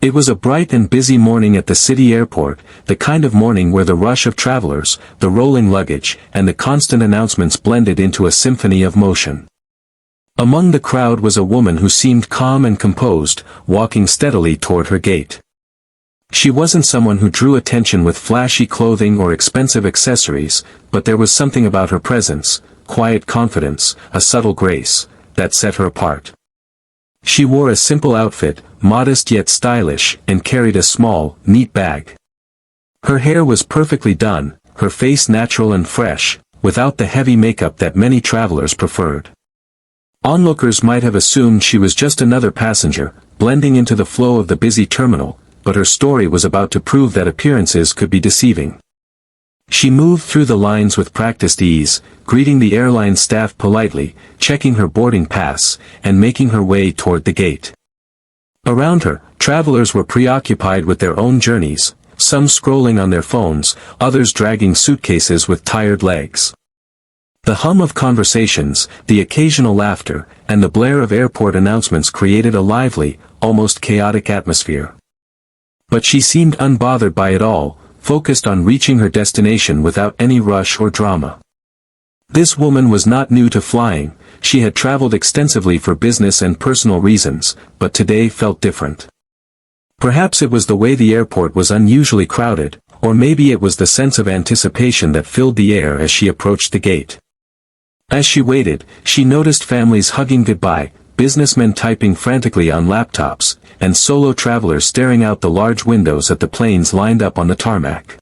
It was a bright and busy morning at the city airport, the kind of morning where the rush of travelers, the rolling luggage, and the constant announcements blended into a symphony of motion. Among the crowd was a woman who seemed calm and composed, walking steadily toward her gate. She wasn't someone who drew attention with flashy clothing or expensive accessories, but there was something about her presence, quiet confidence, a subtle grace, that set her apart. She wore a simple outfit, modest yet stylish, and carried a small, neat bag. Her hair was perfectly done, her face natural and fresh, without the heavy makeup that many travelers preferred. Onlookers might have assumed she was just another passenger, blending into the flow of the busy terminal, but her story was about to prove that appearances could be deceiving. She moved through the lines with practiced ease, greeting the airline staff politely, checking her boarding pass, and making her way toward the gate. Around her, travelers were preoccupied with their own journeys, some scrolling on their phones, others dragging suitcases with tired legs. The hum of conversations, the occasional laughter, and the blare of airport announcements created a lively, almost chaotic atmosphere. But she seemed unbothered by it all, focused on reaching her destination without any rush or drama. This woman was not new to flying, she had traveled extensively for business and personal reasons, but today felt different. Perhaps it was the way the airport was unusually crowded, or maybe it was the sense of anticipation that filled the air as she approached the gate. As she waited, she noticed families hugging goodbye, businessmen typing frantically on laptops, and solo travelers staring out the large windows at the planes lined up on the tarmac.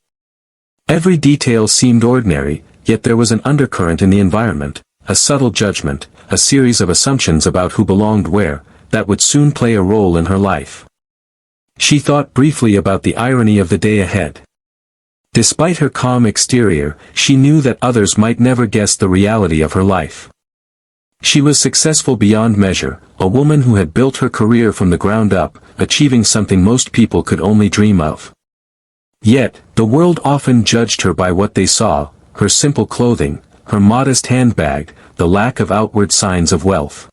Every detail seemed ordinary, yet there was an undercurrent in the environment, a subtle judgment, a series of assumptions about who belonged where, that would soon play a role in her life. She thought briefly about the irony of the day ahead. Despite her calm exterior, she knew that others might never guess the reality of her life. She was successful beyond measure, a woman who had built her career from the ground up, achieving something most people could only dream of. Yet, the world often judged her by what they saw, her simple clothing, her modest handbag, the lack of outward signs of wealth.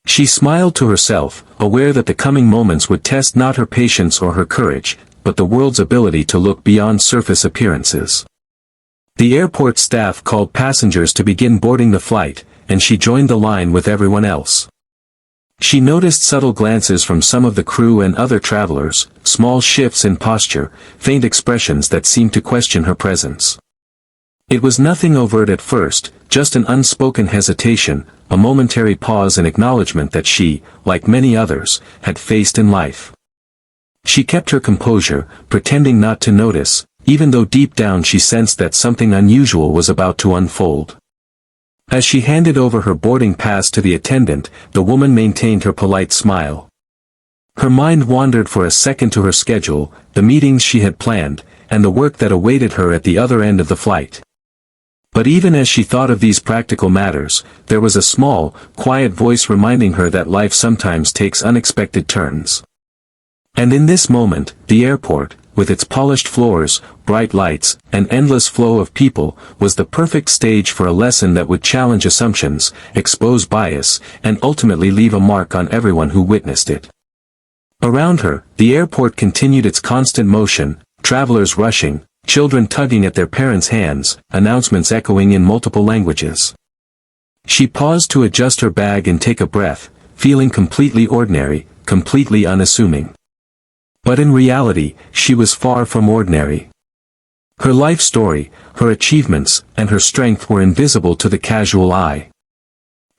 She smiled to herself, aware that the coming moments would test not her patience or her courage, but the world's ability to look beyond surface appearances. The airport staff called passengers to begin boarding the flight, and she joined the line with everyone else. She noticed subtle glances from some of the crew and other travelers, small shifts in posture, faint expressions that seemed to question her presence. It was nothing overt at first, just an unspoken hesitation, a momentary pause in acknowledgement that she, like many others, had faced in life. She kept her composure, pretending not to notice, even though deep down she sensed that something unusual was about to unfold. As she handed over her boarding pass to the attendant, the woman maintained her polite smile. Her mind wandered for a second to her schedule, the meetings she had planned, and the work that awaited her at the other end of the flight. But even as she thought of these practical matters, there was a small, quiet voice reminding her that life sometimes takes unexpected turns. And in this moment, the airport, with its polished floors, bright lights, and endless flow of people, was the perfect stage for a lesson that would challenge assumptions, expose bias, and ultimately leave a mark on everyone who witnessed it. Around her, the airport continued its constant motion, travelers rushing, children tugging at their parents' hands, announcements echoing in multiple languages. She paused to adjust her bag and take a breath, feeling completely ordinary, completely unassuming. But in reality, she was far from ordinary. Her life story, her achievements, and her strength were invisible to the casual eye.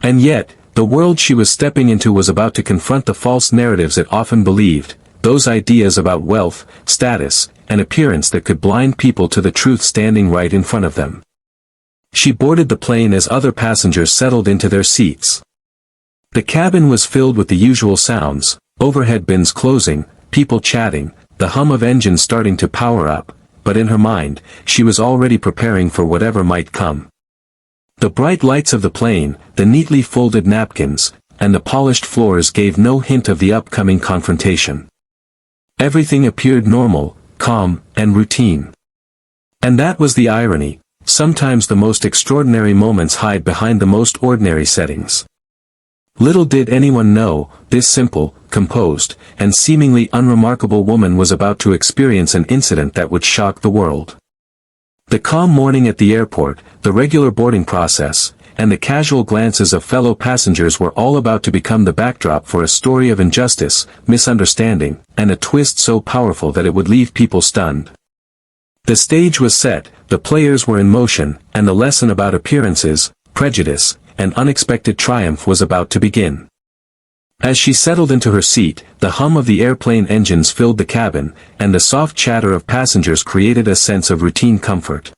And yet, the world she was stepping into was about to confront the false narratives it often believed, those ideas about wealth, status, and appearance that could blind people to the truth standing right in front of them. She boarded the plane as other passengers settled into their seats. The cabin was filled with the usual sounds, overhead bins closing, people chatting, the hum of engines starting to power up, but in her mind, she was already preparing for whatever might come. The bright lights of the plane, the neatly folded napkins, and the polished floors gave no hint of the upcoming confrontation. Everything appeared normal, calm, and routine. And that was the irony, sometimes the most extraordinary moments hide behind the most ordinary settings. Little did anyone know, this simple, composed, and seemingly unremarkable woman was about to experience an incident that would shock the world. The calm morning at the airport, the regular boarding process, and the casual glances of fellow passengers were all about to become the backdrop for a story of injustice, misunderstanding, and a twist so powerful that it would leave people stunned. The stage was set, the players were in motion, and the lesson about appearances, prejudice, and unexpected triumph was about to begin. As she settled into her seat, the hum of the airplane engines filled the cabin, and the soft chatter of passengers created a sense of routine comfort.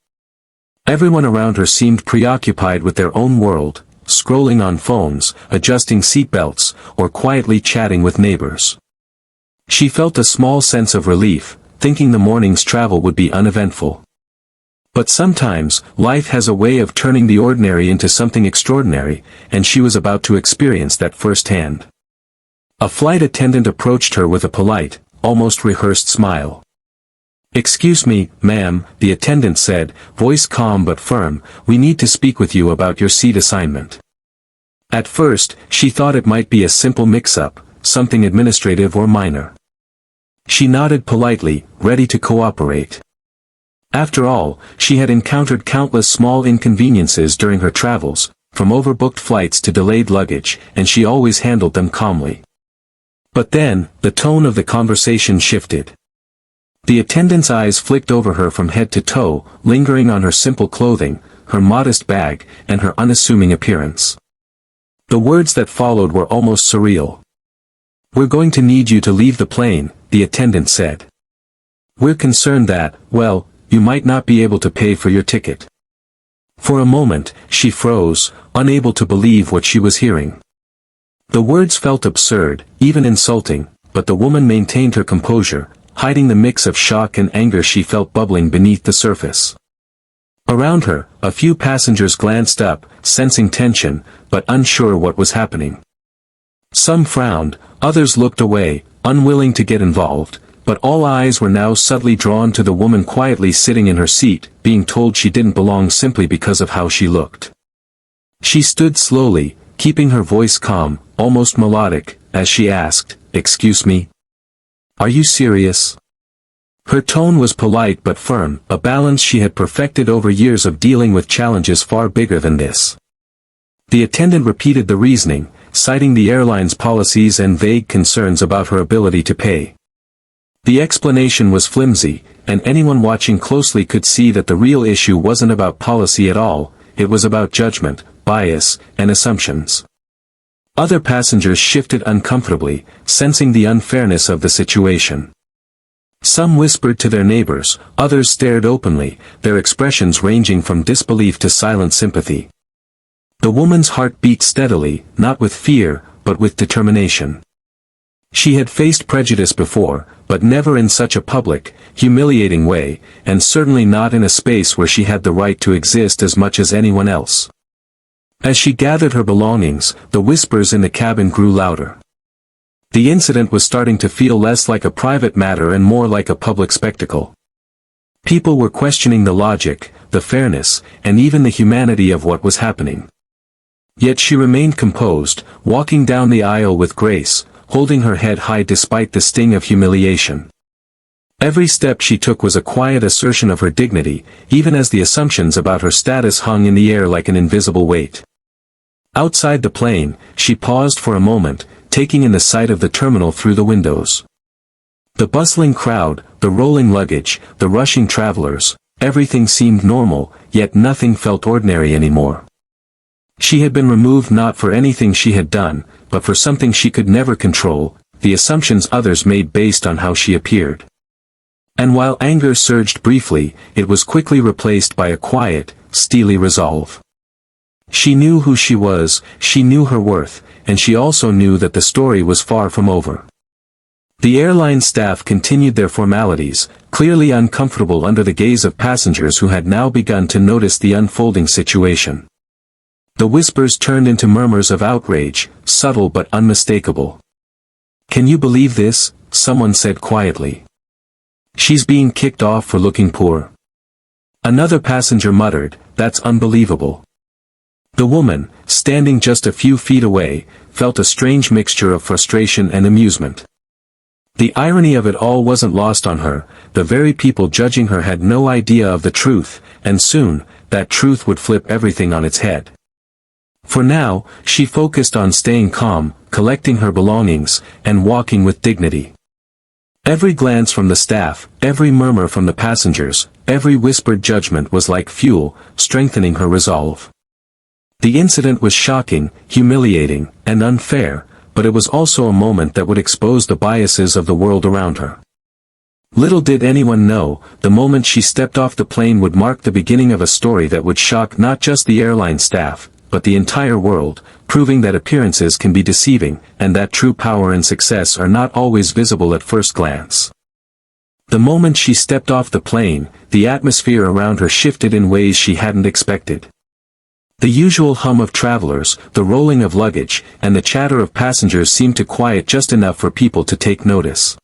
Everyone around her seemed preoccupied with their own world, scrolling on phones, adjusting seatbelts, or quietly chatting with neighbors. She felt a small sense of relief, thinking the morning's travel would be uneventful. But sometimes, life has a way of turning the ordinary into something extraordinary, and she was about to experience that firsthand. A flight attendant approached her with a polite, almost rehearsed smile. "Excuse me, ma'am," the attendant said, voice calm but firm, "we need to speak with you about your seat assignment." At first, she thought it might be a simple mix-up, something administrative or minor. She nodded politely, ready to cooperate. After all, she had encountered countless small inconveniences during her travels, from overbooked flights to delayed luggage, and she always handled them calmly. But then, the tone of the conversation shifted. The attendant's eyes flicked over her from head to toe, lingering on her simple clothing, her modest bag, and her unassuming appearance. The words that followed were almost surreal. "We're going to need you to leave the plane," the attendant said. "We're concerned that, well, you might not be able to pay for your ticket." For a moment, she froze, unable to believe what she was hearing. The words felt absurd, even insulting, but the woman maintained her composure, hiding the mix of shock and anger she felt bubbling beneath the surface. Around her, a few passengers glanced up, sensing tension, but unsure what was happening. Some frowned, others looked away, unwilling to get involved, but all eyes were now subtly drawn to the woman quietly sitting in her seat, being told she didn't belong simply because of how she looked. She stood slowly, keeping her voice calm, almost melodic, as she asked, "Excuse me? Are you serious?" Her tone was polite but firm, a balance she had perfected over years of dealing with challenges far bigger than this. The attendant repeated the reasoning, citing the airline's policies and vague concerns about her ability to pay. The explanation was flimsy, and anyone watching closely could see that the real issue wasn't about policy at all, it was about judgment, bias, and assumptions. Other passengers shifted uncomfortably, sensing the unfairness of the situation. Some whispered to their neighbors, others stared openly, their expressions ranging from disbelief to silent sympathy. The woman's heart beat steadily, not with fear, but with determination. She had faced prejudice before, but never in such a public, humiliating way, and certainly not in a space where she had the right to exist as much as anyone else. As she gathered her belongings, the whispers in the cabin grew louder. The incident was starting to feel less like a private matter and more like a public spectacle. People were questioning the logic, the fairness, and even the humanity of what was happening. Yet she remained composed, walking down the aisle with grace, holding her head high despite the sting of humiliation. Every step she took was a quiet assertion of her dignity, even as the assumptions about her status hung in the air like an invisible weight. Outside the plane, she paused for a moment, taking in the sight of the terminal through the windows. The bustling crowd, the rolling luggage, the rushing travelers, everything seemed normal, yet nothing felt ordinary anymore. She had been removed not for anything she had done, but for something she could never control, the assumptions others made based on how she appeared. And while anger surged briefly, it was quickly replaced by a quiet, steely resolve. She knew who she was, she knew her worth, and she also knew that the story was far from over. The airline staff continued their formalities, clearly uncomfortable under the gaze of passengers who had now begun to notice the unfolding situation. The whispers turned into murmurs of outrage, subtle but unmistakable. "Can you believe this?" someone said quietly. "She's being kicked off for looking poor." Another passenger muttered, "That's unbelievable." The woman, standing just a few feet away, felt a strange mixture of frustration and amusement. The irony of it all wasn't lost on her. The very people judging her had no idea of the truth, and soon, that truth would flip everything on its head. For now, she focused on staying calm, collecting her belongings, and walking with dignity. Every glance from the staff, every murmur from the passengers, every whispered judgment was like fuel, strengthening her resolve. The incident was shocking, humiliating, and unfair, but it was also a moment that would expose the biases of the world around her. Little did anyone know, the moment she stepped off the plane would mark the beginning of a story that would shock not just the airline staff, but the entire world, proving that appearances can be deceiving, and that true power and success are not always visible at first glance. The moment she stepped off the plane, the atmosphere around her shifted in ways she hadn't expected. The usual hum of travelers, the rolling of luggage, and the chatter of passengers seemed to quiet just enough for people to take notice.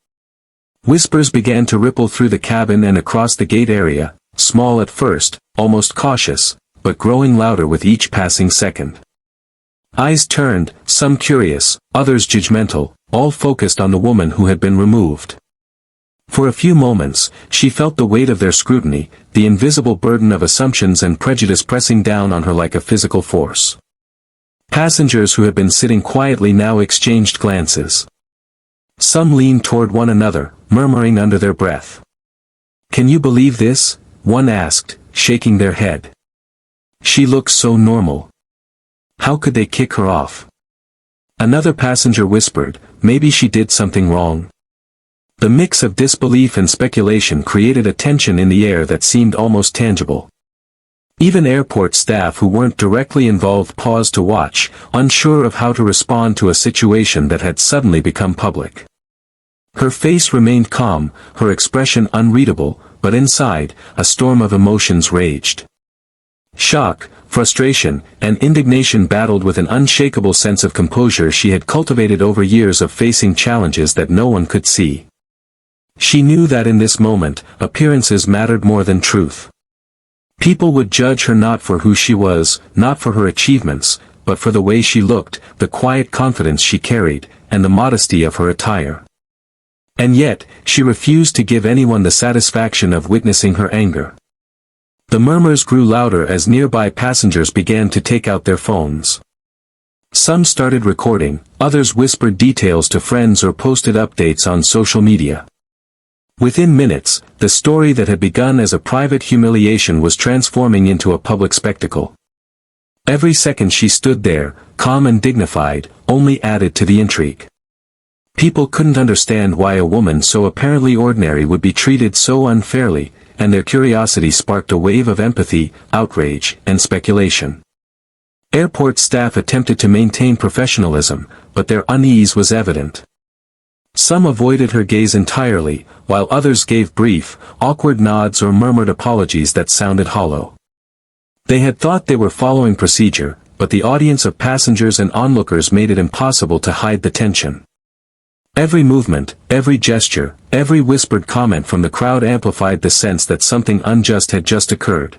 Whispers began to ripple through the cabin and across the gate area, small at first, almost cautious, but growing louder with each passing second. Eyes turned, some curious, others judgmental, all focused on the woman who had been removed. For a few moments, she felt the weight of their scrutiny, the invisible burden of assumptions and prejudice pressing down on her like a physical force. Passengers who had been sitting quietly now exchanged glances. Some leaned toward one another, murmuring under their breath. "Can you believe this?" one asked, shaking their head. "She looks so normal. How could they kick her off?" Another passenger whispered, "Maybe she did something wrong." The mix of disbelief and speculation created a tension in the air that seemed almost tangible. Even airport staff who weren't directly involved paused to watch, unsure of how to respond to a situation that had suddenly become public. Her face remained calm, her expression unreadable, but inside, a storm of emotions raged. Shock, frustration, and indignation battled with an unshakable sense of composure she had cultivated over years of facing challenges that no one could see. She knew that in this moment, appearances mattered more than truth. People would judge her not for who she was, not for her achievements, but for the way she looked, the quiet confidence she carried, and the modesty of her attire. And yet, she refused to give anyone the satisfaction of witnessing her anger. The murmurs grew louder as nearby passengers began to take out their phones. Some started recording, others whispered details to friends or posted updates on social media. Within minutes, the story that had begun as a private humiliation was transforming into a public spectacle. Every second she stood there, calm and dignified, only added to the intrigue. People couldn't understand why a woman so apparently ordinary would be treated so unfairly, and their curiosity sparked a wave of empathy, outrage, and speculation. Airport staff attempted to maintain professionalism, but their unease was evident. Some avoided her gaze entirely, while others gave brief, awkward nods or murmured apologies that sounded hollow. They had thought they were following procedure, but the audience of passengers and onlookers made it impossible to hide the tension. Every movement, every gesture, every whispered comment from the crowd amplified the sense that something unjust had just occurred.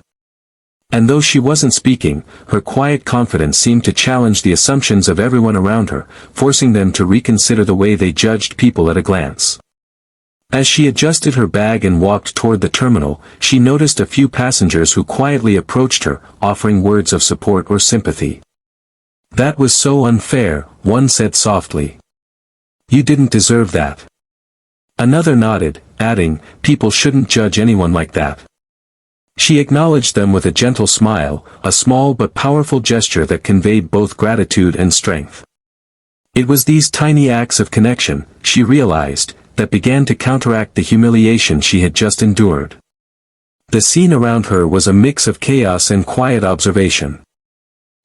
And though she wasn't speaking, her quiet confidence seemed to challenge the assumptions of everyone around her, forcing them to reconsider the way they judged people at a glance. As she adjusted her bag and walked toward the terminal, she noticed a few passengers who quietly approached her, offering words of support or sympathy. "That was so unfair," one said softly. "You didn't deserve that." Another nodded, adding, "People shouldn't judge anyone like that." She acknowledged them with a gentle smile, a small but powerful gesture that conveyed both gratitude and strength. It was these tiny acts of connection, she realized, that began to counteract the humiliation she had just endured. The scene around her was a mix of chaos and quiet observation.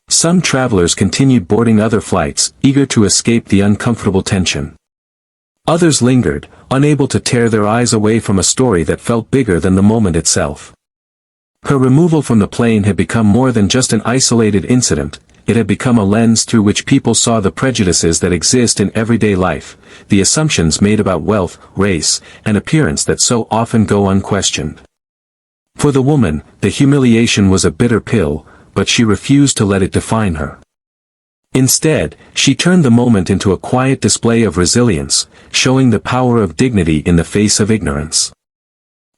Some travelers continued boarding other flights, eager to escape the uncomfortable tension. Others lingered, unable to tear their eyes away from a story that felt bigger than the moment itself. Her removal from the plane had become more than just an isolated incident, it had become a lens through which people saw the prejudices that exist in everyday life, the assumptions made about wealth, race, and appearance that so often go unquestioned. For the woman, the humiliation was a bitter pill, but she refused to let it define her. Instead, she turned the moment into a quiet display of resilience, showing the power of dignity in the face of ignorance.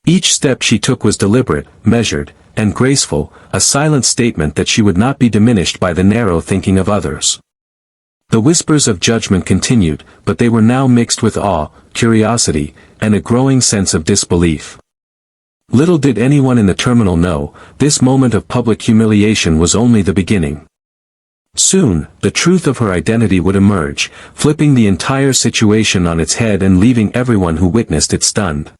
Each step she took was deliberate, measured, and graceful, a silent statement that she would not be diminished by the narrow thinking of others. The whispers of judgment continued, but they were now mixed with awe, curiosity, and a growing sense of disbelief. Little did anyone in the terminal know, this moment of public humiliation was only the beginning. Soon, the truth of her identity would emerge, flipping the entire situation on its head and leaving everyone who witnessed it stunned.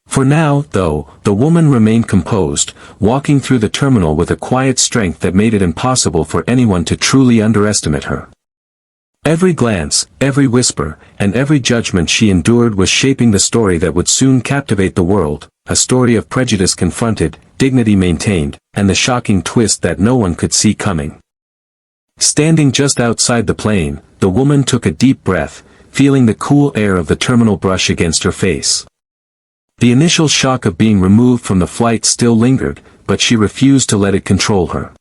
For now, though, the woman remained composed, walking through the terminal with a quiet strength that made it impossible for anyone to truly underestimate her. Every glance, every whisper, and every judgment she endured was shaping the story that would soon captivate the world, a story of prejudice confronted, dignity maintained, and the shocking twist that no one could see coming. Standing just outside the plane, the woman took a deep breath, feeling the cool air of the terminal brush against her face. The initial shock of being removed from the flight still lingered, but she refused to let it control her.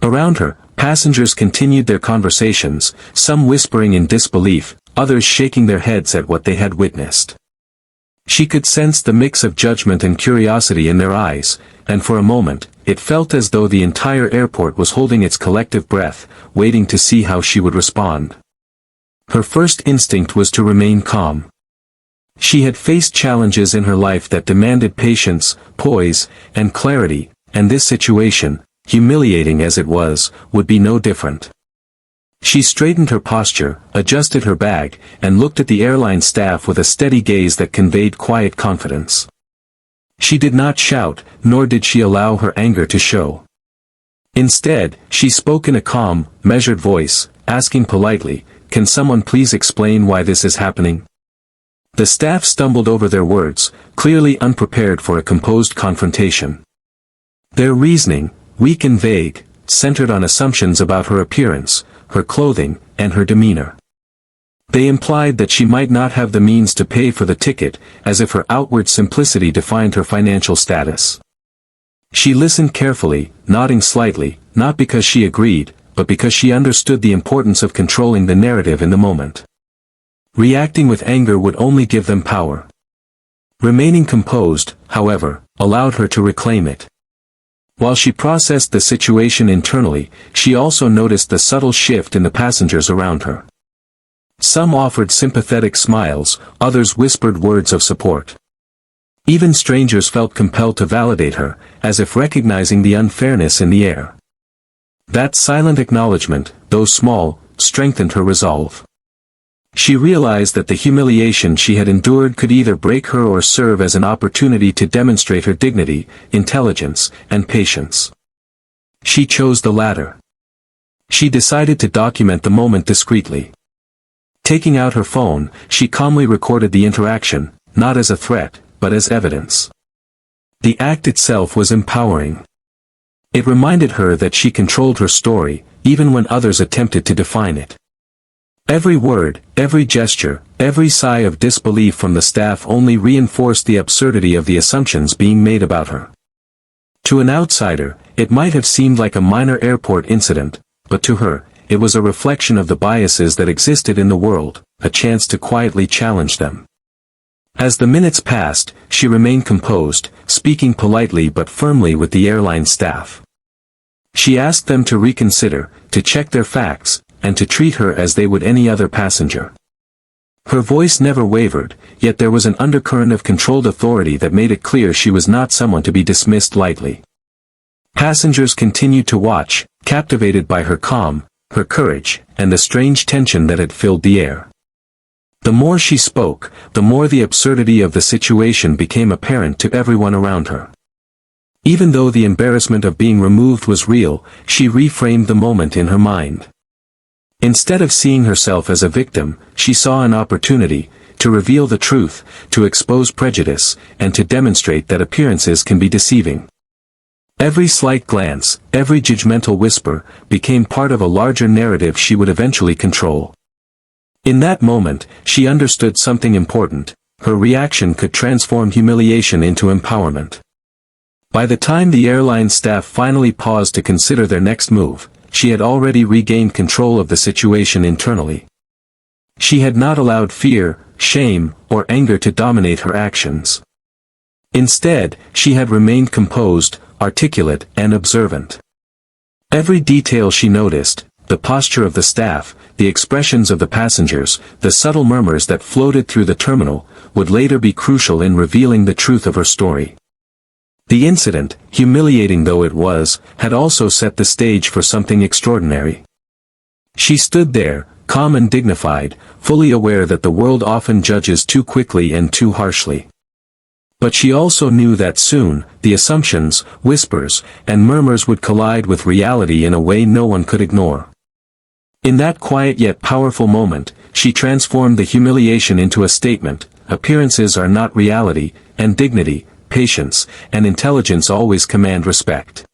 Around her, passengers continued their conversations, some whispering in disbelief, others shaking their heads at what they had witnessed. She could sense the mix of judgment and curiosity in their eyes, and for a moment, it felt as though the entire airport was holding its collective breath, waiting to see how she would respond. Her first instinct was to remain calm. She had faced challenges in her life that demanded patience, poise, and clarity, and this situation, humiliating as it was, would be no different. She straightened her posture, adjusted her bag, and looked at the airline staff with a steady gaze that conveyed quiet confidence. She did not shout, nor did she allow her anger to show. Instead, she spoke in a calm, measured voice, asking politely, "Can someone please explain why this is happening?" The staff stumbled over their words, clearly unprepared for a composed confrontation. Their reasoning, weak and vague, centered on assumptions about her appearance, her clothing, and her demeanor. They implied that she might not have the means to pay for the ticket, as if her outward simplicity defined her financial status. She listened carefully, nodding slightly, not because she agreed, but because she understood the importance of controlling the narrative in the moment. Reacting with anger would only give them power. Remaining composed, however, allowed her to reclaim it. While she processed the situation internally, she also noticed the subtle shift in the passengers around her. Some offered sympathetic smiles, others whispered words of support. Even strangers felt compelled to validate her, as if recognizing the unfairness in the air. That silent acknowledgement, though small, strengthened her resolve. She realized that the humiliation she had endured could either break her or serve as an opportunity to demonstrate her dignity, intelligence, and patience. She chose the latter. She decided to document the moment discreetly. Taking out her phone, she calmly recorded the interaction, not as a threat, but as evidence. The act itself was empowering. It reminded her that she controlled her story, even when others attempted to define it. Every word, every gesture, every sigh of disbelief from the staff only reinforced the absurdity of the assumptions being made about her. To an outsider, it might have seemed like a minor airport incident, but to her, it was a reflection of the biases that existed in the world, a chance to quietly challenge them. As the minutes passed, she remained composed, speaking politely but firmly with the airline staff. She asked them to reconsider, to check their facts, and to treat her as they would any other passenger. Her voice never wavered, yet there was an undercurrent of controlled authority that made it clear she was not someone to be dismissed lightly. Passengers continued to watch, captivated by her calm, her courage, and the strange tension that had filled the air. The more she spoke, the more the absurdity of the situation became apparent to everyone around her. Even though the embarrassment of being removed was real, she reframed the moment in her mind. Instead of seeing herself as a victim, she saw an opportunity to reveal the truth, to expose prejudice, and to demonstrate that appearances can be deceiving. Every slight glance, every judgmental whisper, became part of a larger narrative she would eventually control. In that moment, she understood something important: her reaction could transform humiliation into empowerment. By the time the airline staff finally paused to consider their next move, she had already regained control of the situation internally. She had not allowed fear, shame, or anger to dominate her actions. Instead, she had remained composed, articulate, and observant. Every detail she noticed, the posture of the staff, the expressions of the passengers, the subtle murmurs that floated through the terminal, would later be crucial in revealing the truth of her story. The incident, humiliating though it was, had also set the stage for something extraordinary. She stood there, calm and dignified, fully aware that the world often judges too quickly and too harshly. But she also knew that soon, the assumptions, whispers, and murmurs would collide with reality in a way no one could ignore. In that quiet yet powerful moment, she transformed the humiliation into a statement: appearances are not reality, and dignity, patience, and intelligence always command respect.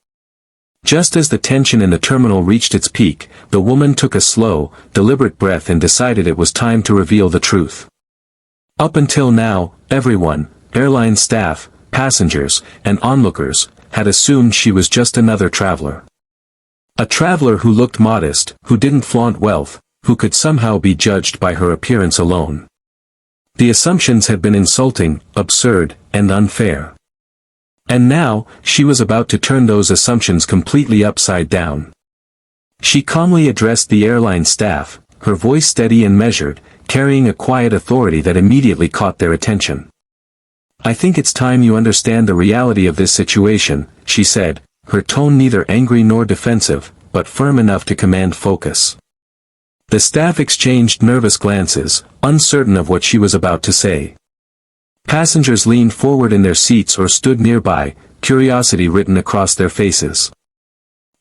Just as the tension in the terminal reached its peak, the woman took a slow, deliberate breath and decided it was time to reveal the truth. Up until now, everyone, airline staff, passengers, and onlookers, had assumed she was just another traveler. A traveler who looked modest, who didn't flaunt wealth, who could somehow be judged by her appearance alone. The assumptions had been insulting, absurd, and unfair. And now, she was about to turn those assumptions completely upside down. She calmly addressed the airline staff, her voice steady and measured, carrying a quiet authority that immediately caught their attention. "I think it's time you understand the reality of this situation," she said, her tone neither angry nor defensive, but firm enough to command focus. The staff exchanged nervous glances, uncertain of what she was about to say. Passengers leaned forward in their seats or stood nearby, curiosity written across their faces.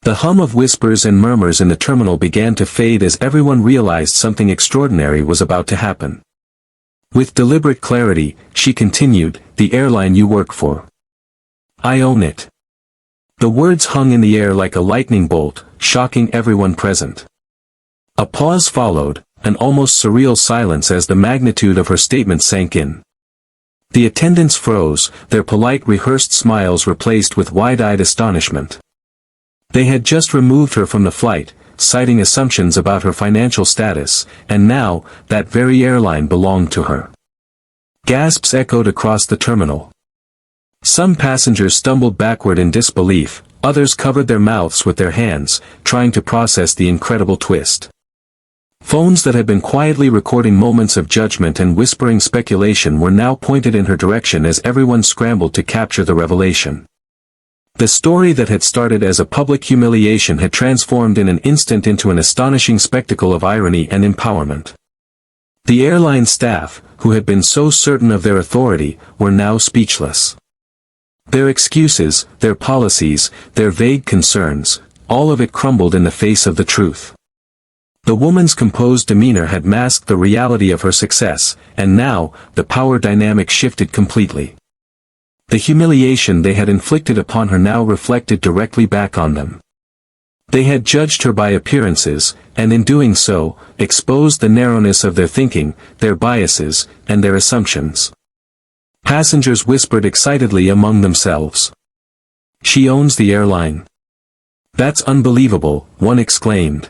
The hum of whispers and murmurs in the terminal began to fade as everyone realized something extraordinary was about to happen. With deliberate clarity, she continued, "The airline you work for. I own it." The words hung in the air like a lightning bolt, shocking everyone present. A pause followed, an almost surreal silence as the magnitude of her statement sank in. The attendants froze, their polite rehearsed smiles replaced with wide-eyed astonishment. They had just removed her from the flight, citing assumptions about her financial status, and now, that very airline belonged to her. Gasps echoed across the terminal. Some passengers stumbled backward in disbelief, others covered their mouths with their hands, trying to process the incredible twist. Phones that had been quietly recording moments of judgment and whispering speculation were now pointed in her direction as everyone scrambled to capture the revelation. The story that had started as a public humiliation had transformed in an instant into an astonishing spectacle of irony and empowerment. The airline staff, who had been so certain of their authority, were now speechless. Their excuses, their policies, their vague concerns, all of it crumbled in the face of the truth. The woman's composed demeanor had masked the reality of her success, and now, the power dynamic shifted completely. The humiliation they had inflicted upon her now reflected directly back on them. They had judged her by appearances, and in doing so, exposed the narrowness of their thinking, their biases, and their assumptions. Passengers whispered excitedly among themselves. "She owns the airline." "That's unbelievable," one exclaimed.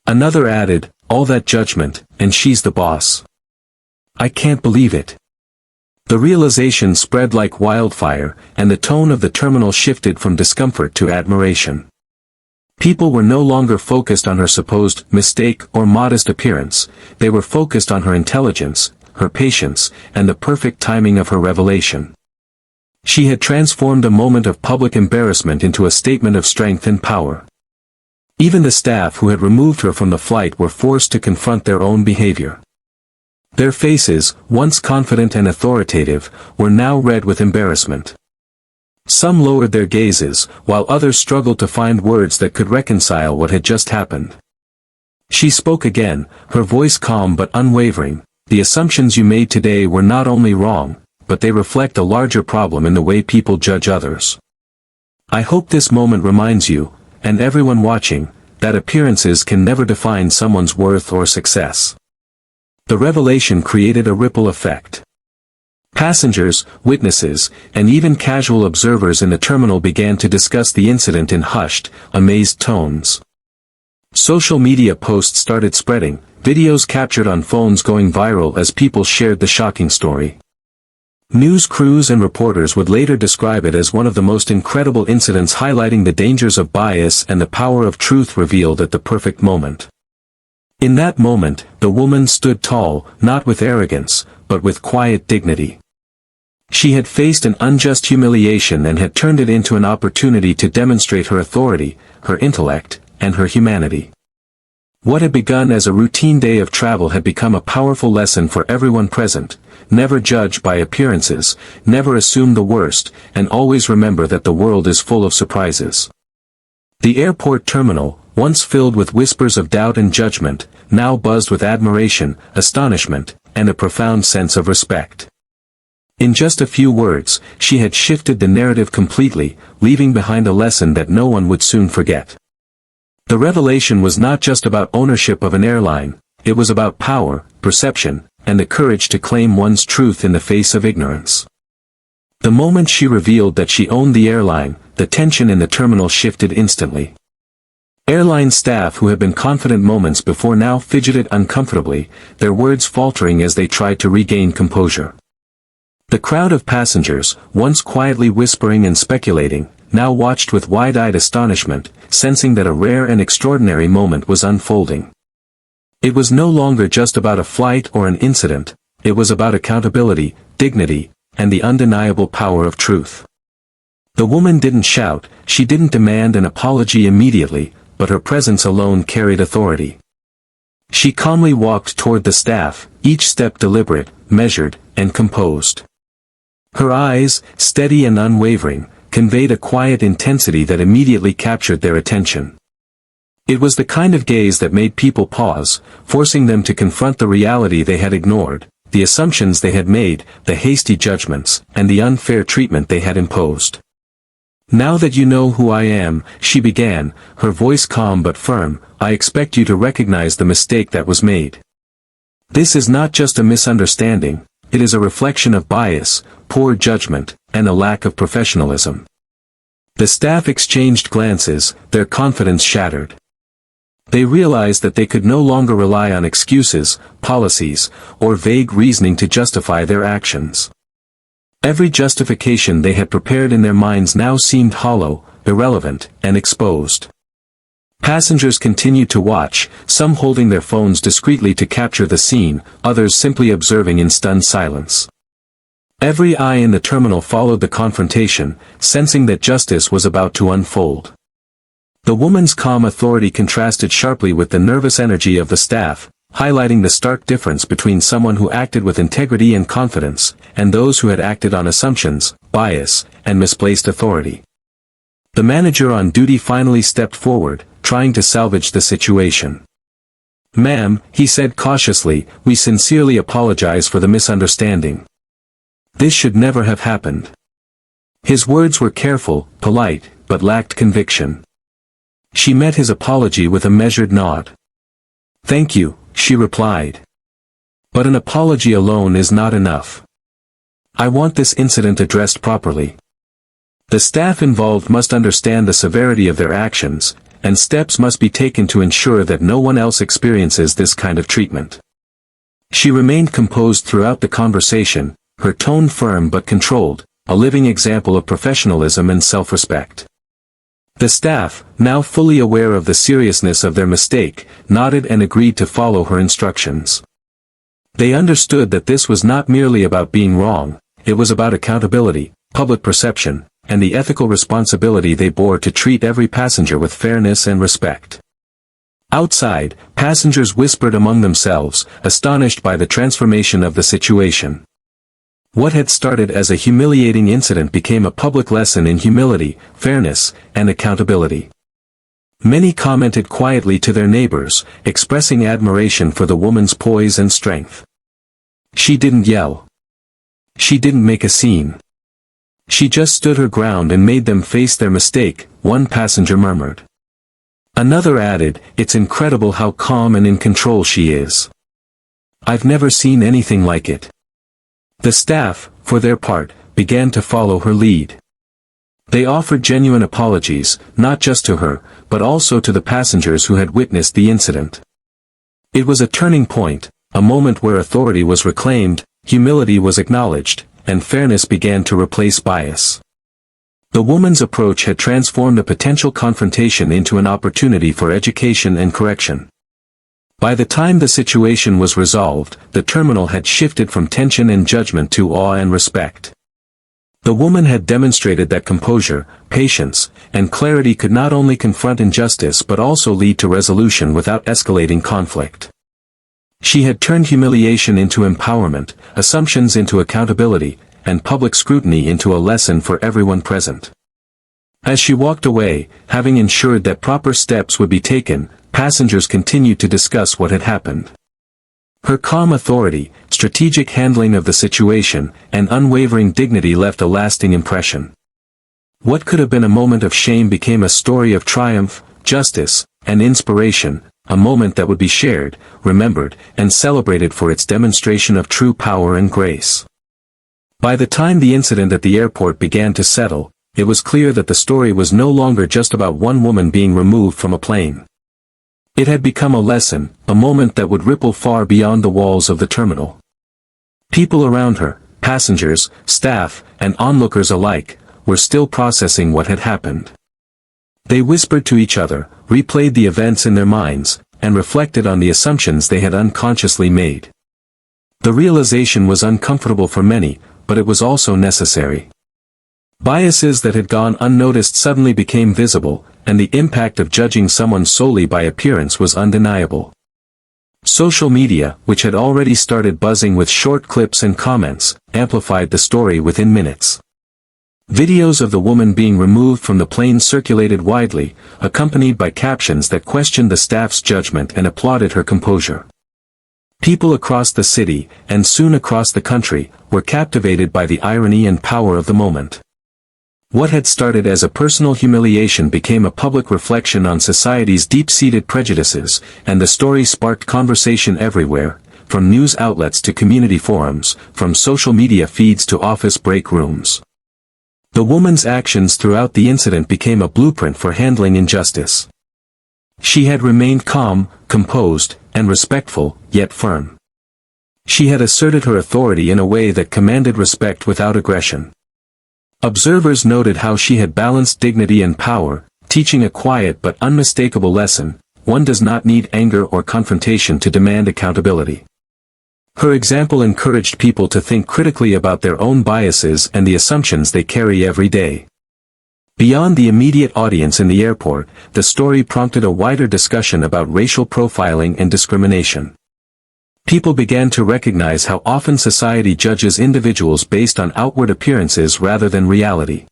Another added, "All that judgment, and she's the boss. I can't believe it." The realization spread like wildfire, and the tone of the terminal shifted from discomfort to admiration. People were no longer focused on her supposed mistake or modest appearance, they were focused on her intelligence, her patience, and the perfect timing of her revelation. She had transformed a moment of public embarrassment into a statement of strength and power. Even the staff who had removed her from the flight were forced to confront their own behavior. Their faces, once confident and authoritative, were now red with embarrassment. Some lowered their gazes, while others struggled to find words that could reconcile what had just happened. She spoke again, her voice calm but unwavering. "The assumptions you made today were not only wrong, but they reflect a larger problem in the way people judge others. I hope this moment reminds you, and everyone watching, that appearances can never define someone's worth or success." The revelation created a ripple effect. Passengers, witnesses, and even casual observers in the terminal began to discuss the incident in hushed, amazed tones. Social media posts started spreading, videos captured on phones going viral as people shared the shocking story. News crews and reporters would later describe it as one of the most incredible incidents, highlighting the dangers of bias and the power of truth revealed at the perfect moment. In that moment, the woman stood tall, not with arrogance, but with quiet dignity. She had faced an unjust humiliation and had turned it into an opportunity to demonstrate her authority, her intellect, and her humanity. What had begun as a routine day of travel had become a powerful lesson for everyone present: never judge by appearances, never assume the worst, and always remember that the world is full of surprises. The airport terminal, once filled with whispers of doubt and judgment, now buzzed with admiration, astonishment, and a profound sense of respect. In just a few words, she had shifted the narrative completely, leaving behind a lesson that no one would soon forget. The revelation was not just about ownership of an airline, it was about power, perception, and the courage to claim one's truth in the face of ignorance. The moment she revealed that she owned the airline, the tension in the terminal shifted instantly. Airline staff who had been confident moments before now fidgeted uncomfortably, their words faltering as they tried to regain composure. The crowd of passengers, once quietly whispering and speculating, now watched with wide-eyed astonishment, sensing that a rare and extraordinary moment was unfolding. It was no longer just about a flight or an incident, it was about accountability, dignity, and the undeniable power of truth. The woman didn't shout, she didn't demand an apology immediately, but her presence alone carried authority. She calmly walked toward the staff, each step deliberate, measured, and composed. Her eyes, steady and unwavering, conveyed a quiet intensity that immediately captured their attention. It was the kind of gaze that made people pause, forcing them to confront the reality they had ignored, the assumptions they had made, the hasty judgments, and the unfair treatment they had imposed. "Now that you know who I am," she began, her voice calm but firm, "I expect you to recognize the mistake that was made. This is not just a misunderstanding, it is a reflection of bias, poor judgment, and a lack of professionalism." The staff exchanged glances, their confidence shattered. They realized that they could no longer rely on excuses, policies, or vague reasoning to justify their actions. Every justification they had prepared in their minds now seemed hollow, irrelevant, and exposed. Passengers continued to watch, some holding their phones discreetly to capture the scene, others simply observing in stunned silence. Every eye in the terminal followed the confrontation, sensing that justice was about to unfold. The woman's calm authority contrasted sharply with the nervous energy of the staff, highlighting the stark difference between someone who acted with integrity and confidence, and those who had acted on assumptions, bias, and misplaced authority. The manager on duty finally stepped forward, trying to salvage the situation. "Ma'am," he said cautiously, "we sincerely apologize for the misunderstanding. This should never have happened." His words were careful, polite, but lacked conviction. She met his apology with a measured nod. "Thank you," she replied. "But an apology alone is not enough. I want this incident addressed properly. The staff involved must understand the severity of their actions, and steps must be taken to ensure that no one else experiences this kind of treatment." She remained composed throughout the conversation, her tone firm but controlled, a living example of professionalism and self-respect. The staff, now fully aware of the seriousness of their mistake, nodded and agreed to follow her instructions. They understood that this was not merely about being wrong, it was about accountability, public perception, and the ethical responsibility they bore to treat every passenger with fairness and respect. Outside, passengers whispered among themselves, astonished by the transformation of the situation. What had started as a humiliating incident became a public lesson in humility, fairness, and accountability. Many commented quietly to their neighbors, expressing admiration for the woman's poise and strength. She didn't yell. She didn't make a scene. She just stood her ground and made them face their mistake, one passenger murmured. Another added, "It's incredible how calm and in control she is. I've never seen anything like it." The staff, for their part, began to follow her lead. They offered genuine apologies, not just to her, but also to the passengers who had witnessed the incident. It was a turning point, a moment where authority was reclaimed, humility was acknowledged, and fairness began to replace bias. The woman's approach had transformed a potential confrontation into an opportunity for education and correction. By the time the situation was resolved, the terminal had shifted from tension and judgment to awe and respect. The woman had demonstrated that composure, patience, and clarity could not only confront injustice but also lead to resolution without escalating conflict. She had turned humiliation into empowerment, assumptions into accountability, and public scrutiny into a lesson for everyone present. As she walked away, having ensured that proper steps would be taken, passengers continued to discuss what had happened. Her calm authority, strategic handling of the situation, and unwavering dignity left a lasting impression. What could have been a moment of shame became a story of triumph, justice, and inspiration, a moment that would be shared, remembered, and celebrated for its demonstration of true power and grace. By the time the incident at the airport began to settle, it was clear that the story was no longer just about one woman being removed from a plane. It had become a lesson, a moment that would ripple far beyond the walls of the terminal. People around her, passengers, staff, and onlookers alike, were still processing what had happened. They whispered to each other, replayed the events in their minds, and reflected on the assumptions they had unconsciously made. The realization was uncomfortable for many, but it was also necessary. Biases that had gone unnoticed suddenly became visible, and the impact of judging someone solely by appearance was undeniable. Social media, which had already started buzzing with short clips and comments, amplified the story within minutes. Videos of the woman being removed from the plane circulated widely, accompanied by captions that questioned the staff's judgment and applauded her composure. People across the city, and soon across the country, were captivated by the irony and power of the moment. What had started as a personal humiliation became a public reflection on society's deep-seated prejudices, and the story sparked conversation everywhere, from news outlets to community forums, from social media feeds to office break rooms. The woman's actions throughout the incident became a blueprint for handling injustice. She had remained calm, composed, and respectful, yet firm. She had asserted her authority in a way that commanded respect without aggression. Observers noted how she had balanced dignity and power, teaching a quiet but unmistakable lesson: one does not need anger or confrontation to demand accountability. Her example encouraged people to think critically about their own biases and the assumptions they carry every day. Beyond the immediate audience in the airport, the story prompted a wider discussion about racial profiling and discrimination. People began to recognize how often society judges individuals based on outward appearances rather than reality.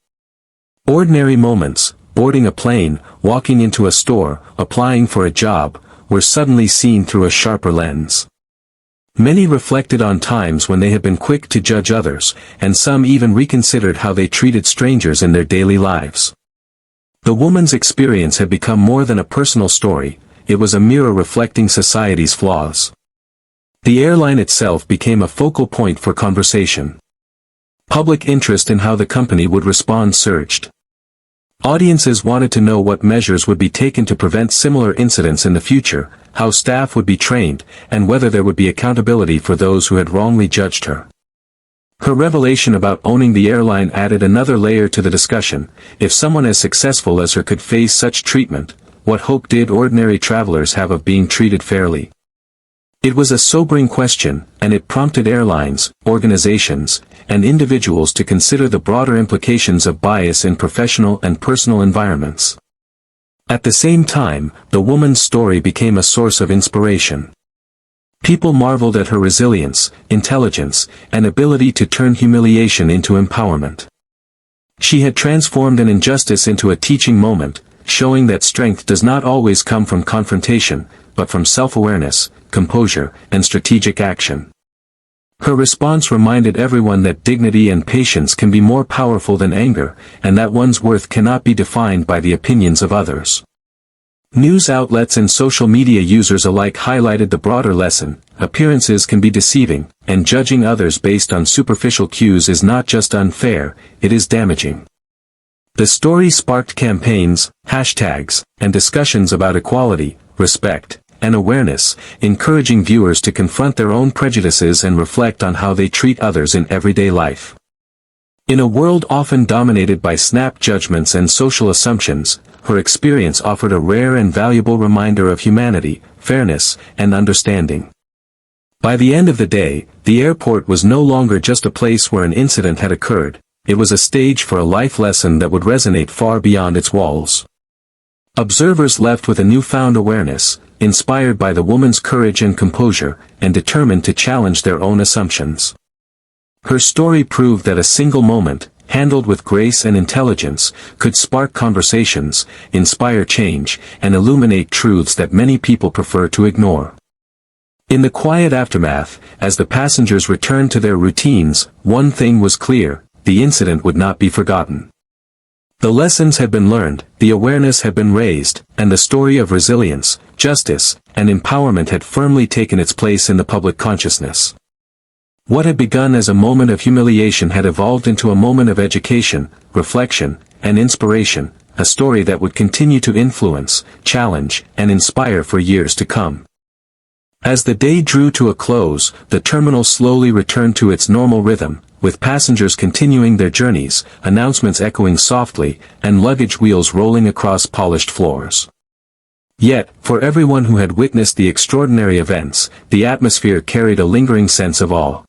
Ordinary moments, boarding a plane, walking into a store, applying for a job, were suddenly seen through a sharper lens. Many reflected on times when they had been quick to judge others, and some even reconsidered how they treated strangers in their daily lives. The woman's experience had become more than a personal story, it was a mirror reflecting society's flaws. The airline itself became a focal point for conversation. Public interest in how the company would respond surged. Audiences wanted to know what measures would be taken to prevent similar incidents in the future, how staff would be trained, and whether there would be accountability for those who had wrongly judged her. Her revelation about owning the airline added another layer to the discussion. If someone as successful as her could face such treatment, what hope did ordinary travelers have of being treated fairly? It was a sobering question, and it prompted airlines, organizations, and individuals to consider the broader implications of bias in professional and personal environments. At the same time, the woman's story became a source of inspiration. People marveled at her resilience, intelligence, and ability to turn humiliation into empowerment. She had transformed an injustice into a teaching moment, showing that strength does not always come from confrontation, but from self-awareness, composure, and strategic action. Her response reminded everyone that dignity and patience can be more powerful than anger, and that one's worth cannot be defined by the opinions of others. News outlets and social media users alike highlighted the broader lesson: appearances can be deceiving, and judging others based on superficial cues is not just unfair, it is damaging. The story sparked campaigns, hashtags, and discussions about equality, respect, and awareness, encouraging viewers to confront their own prejudices and reflect on how they treat others in everyday life. In a world often dominated by snap judgments and social assumptions, her experience offered a rare and valuable reminder of humanity, fairness, and understanding. By the end of the day, the airport was no longer just a place where an incident had occurred, it was a stage for a life lesson that would resonate far beyond its walls. Observers left with a newfound awareness, inspired by the woman's courage and composure, and determined to challenge their own assumptions. Her story proved that a single moment, handled with grace and intelligence, could spark conversations, inspire change, and illuminate truths that many people prefer to ignore. In the quiet aftermath, as the passengers returned to their routines, one thing was clear: the incident would not be forgotten. The lessons had been learned, the awareness had been raised, and the story of resilience, justice, and empowerment had firmly taken its place in the public consciousness. What had begun as a moment of humiliation had evolved into a moment of education, reflection, and inspiration, a story that would continue to influence, challenge, and inspire for years to come. As the day drew to a close, the terminal slowly returned to its normal rhythm, with passengers continuing their journeys, announcements echoing softly, and luggage wheels rolling across polished floors. Yet, for everyone who had witnessed the extraordinary events, the atmosphere carried a lingering sense of awe.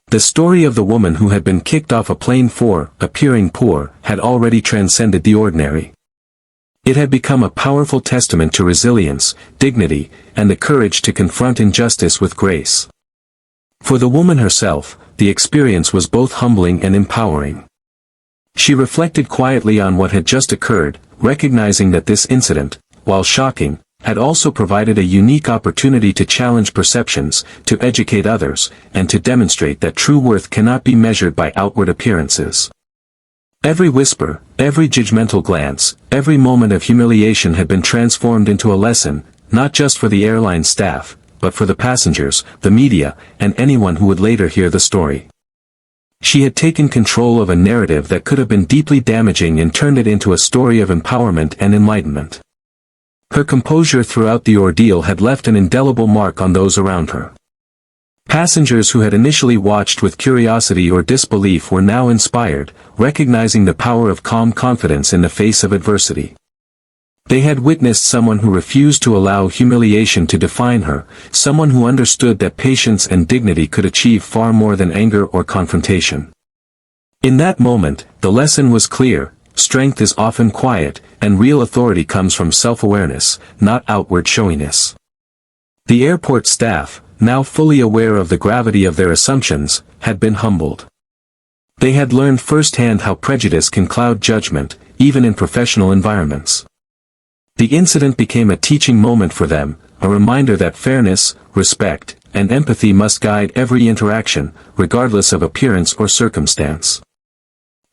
The story of the woman who had been kicked off a plane for appearing poor had already transcended the ordinary. It had become a powerful testament to resilience, dignity, and the courage to confront injustice with grace. For the woman herself, the experience was both humbling and empowering. She reflected quietly on what had just occurred, recognizing that this incident, while shocking, had also provided a unique opportunity to challenge perceptions, to educate others, and to demonstrate that true worth cannot be measured by outward appearances. Every whisper, every judgmental glance, every moment of humiliation had been transformed into a lesson, not just for the airline staff, but for the passengers, the media, and anyone who would later hear the story. She had taken control of a narrative that could have been deeply damaging and turned it into a story of empowerment and enlightenment. Her composure throughout the ordeal had left an indelible mark on those around her. Passengers who had initially watched with curiosity or disbelief were now inspired, recognizing the power of calm confidence in the face of adversity. They had witnessed someone who refused to allow humiliation to define her, someone who understood that patience and dignity could achieve far more than anger or confrontation. In that moment, the lesson was clear: strength is often quiet, and real authority comes from self-awareness, not outward showiness. The airport staff, now fully aware of the gravity of their assumptions, had been humbled. They had learned firsthand how prejudice can cloud judgment, even in professional environments. The incident became a teaching moment for them, a reminder that fairness, respect, and empathy must guide every interaction, regardless of appearance or circumstance.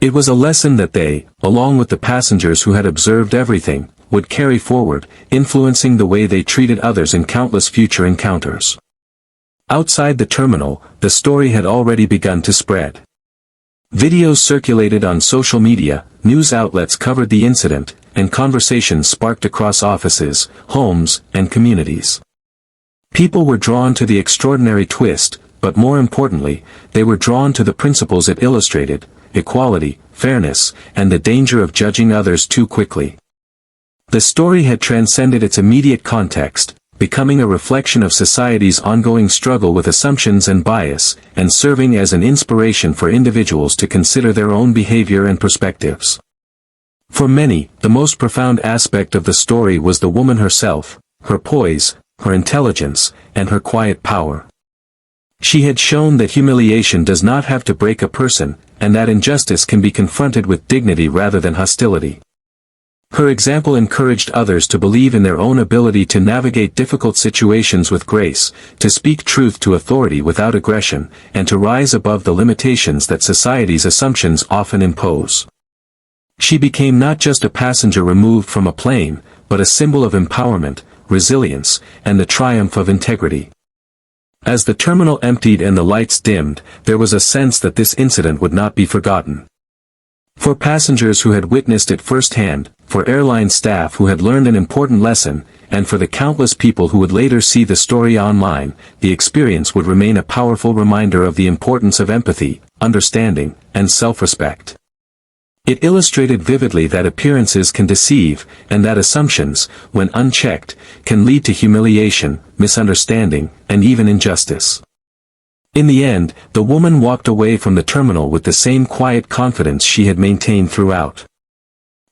It was a lesson that they, along with the passengers who had observed everything, would carry forward, influencing the way they treated others in countless future encounters. Outside the terminal, the story had already begun to spread. Videos circulated on social media, news outlets covered the incident, and conversations sparked across offices, homes, and communities. People were drawn to the extraordinary twist, but more importantly, they were drawn to the principles it illustrated: equality, fairness, and the danger of judging others too quickly. The story had transcended its immediate context, becoming a reflection of society's ongoing struggle with assumptions and bias, and serving as an inspiration for individuals to consider their own behavior and perspectives. For many, the most profound aspect of the story was the woman herself, her poise, her intelligence, and her quiet power. She had shown that humiliation does not have to break a person, and that injustice can be confronted with dignity rather than hostility. Her example encouraged others to believe in their own ability to navigate difficult situations with grace, to speak truth to authority without aggression, and to rise above the limitations that society's assumptions often impose. She became not just a passenger removed from a plane, but a symbol of empowerment, resilience, and the triumph of integrity. As the terminal emptied and the lights dimmed, there was a sense that this incident would not be forgotten. For passengers who had witnessed it firsthand, for airline staff who had learned an important lesson, and for the countless people who would later see the story online, the experience would remain a powerful reminder of the importance of empathy, understanding, and self-respect. It illustrated vividly that appearances can deceive, and that assumptions, when unchecked, can lead to humiliation, misunderstanding, and even injustice. In the end, the woman walked away from the terminal with the same quiet confidence she had maintained throughout.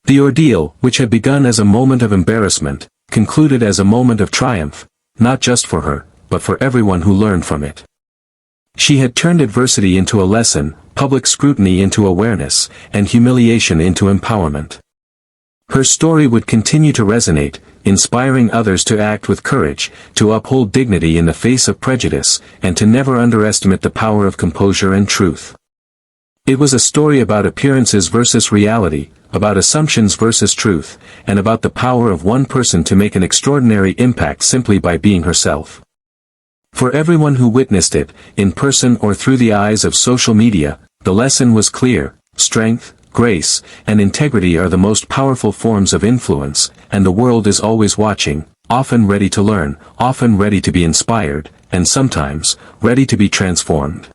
The ordeal, which had begun as a moment of embarrassment, concluded as a moment of triumph, not just for her, but for everyone who learned from it. She had turned adversity into a lesson, public scrutiny into awareness, and humiliation into empowerment. Her story would continue to resonate, inspiring others to act with courage, to uphold dignity in the face of prejudice, and to never underestimate the power of composure and truth. It was a story about appearances versus reality, about assumptions versus truth, and about the power of one person to make an extraordinary impact simply by being herself. For everyone who witnessed it, in person or through the eyes of social media, the lesson was clear: strength, grace, and integrity are the most powerful forms of influence, and the world is always watching, often ready to learn, often ready to be inspired, and sometimes, ready to be transformed.